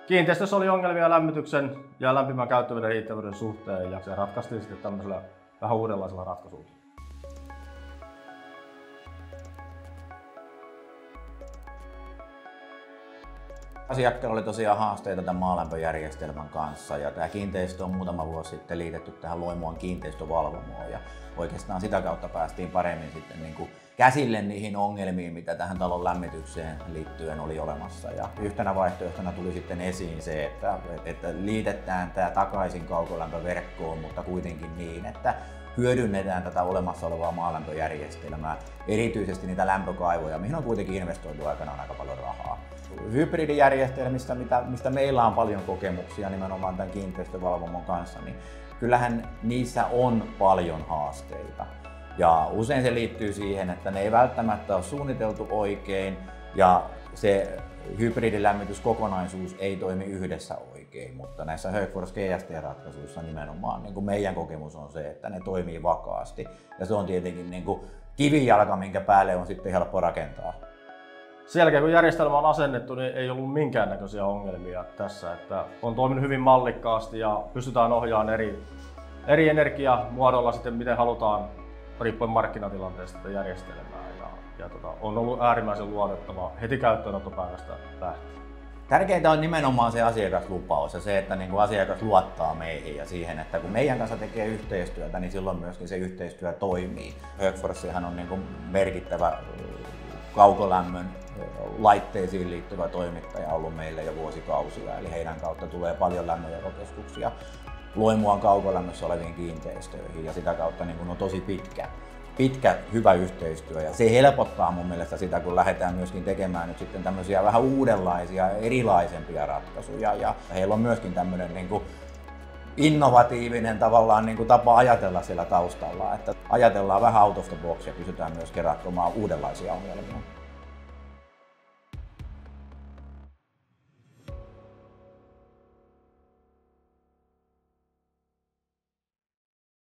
Kiinteistössä oli ongelmia lämmityksen ja lämpimän käyttöveden riittävyyden suhteen ja se ratkaistiin sitten tämmöisellä vähän uudenlaisella ratkaisulla. Asiakkailla oli tosiaan haasteita tämän maalämpöjärjestelmän kanssa ja tämä kiinteistö on muutama vuosi sitten liitetty tähän Loimoan kiinteistövalvomoon ja oikeastaan sitä kautta päästiin paremmin sitten niin kuin käsille niihin ongelmiin, mitä tähän talon lämmitykseen liittyen oli olemassa. Ja yhtenä vaihtoehtona tuli sitten esiin se, että liitetään tämä takaisin kaukolämpöverkkoon, mutta kuitenkin niin, että hyödynnetään tätä olemassa olevaa maalämpöjärjestelmää, erityisesti niitä lämpökaivoja, mihin on kuitenkin investoitu aikanaan aika paljon rahaa. Hybridijärjestelmistä, mistä meillä on paljon kokemuksia nimenomaan tämän kiinteistövalvomon kanssa, niin kyllähän niissä on paljon haasteita. Ja usein se liittyy siihen, että ne ei välttämättä ole suunniteltu oikein ja se hybridilämmityskokonaisuus ei toimi yhdessä oikein, mutta näissä Högfors GST-ratkaisuissa nimenomaan niin kuin meidän kokemus on se, että ne toimii vakaasti ja se on tietenkin niin kuin kivijalka, minkä päälle on sitten helppo rakentaa. Sen jälkeen kun järjestelmä on asennettu, niin ei ollut minkäännäköisiä ongelmia tässä, että on toiminut hyvin mallikkaasti ja pystytään ohjaamaan eri energiamuodolla sitten miten halutaan riippuen markkinatilanteesta tätä järjestelmää ja on ollut äärimmäisen luotettava heti käyttöönottopäivästä lähtien. Tärkeintä on nimenomaan se asiakaslupaus ja se, että niin kuin asiakas luottaa meihin ja siihen, että kun meidän kanssa tekee yhteistyötä, niin silloin myöskin se yhteistyö toimii. Högforsihan on niin kuin merkittävä kaukolämmön laitteisiin liittyvä toimittaja ollut meille jo vuosikausia, eli heidän kautta tulee paljon lämmönjakokeskuksia Loimoan kaukolämmössä oleviin kiinteistöihin ja sitä kautta niin kuin on tosi pitkä hyvä yhteistyö ja se helpottaa mun mielestä sitä, kun lähdetään myöskin tekemään nyt sitten tämmöisiä vähän uudenlaisia, erilaisempia ratkaisuja ja heillä on myöskin tämmöinen niin kuin innovatiivinen tavallaan niin kuin tapa ajatella siellä taustalla, että ajatellaan vähän out of the box ja pystytään myöskin ratkomaan uudenlaisia ongelmia.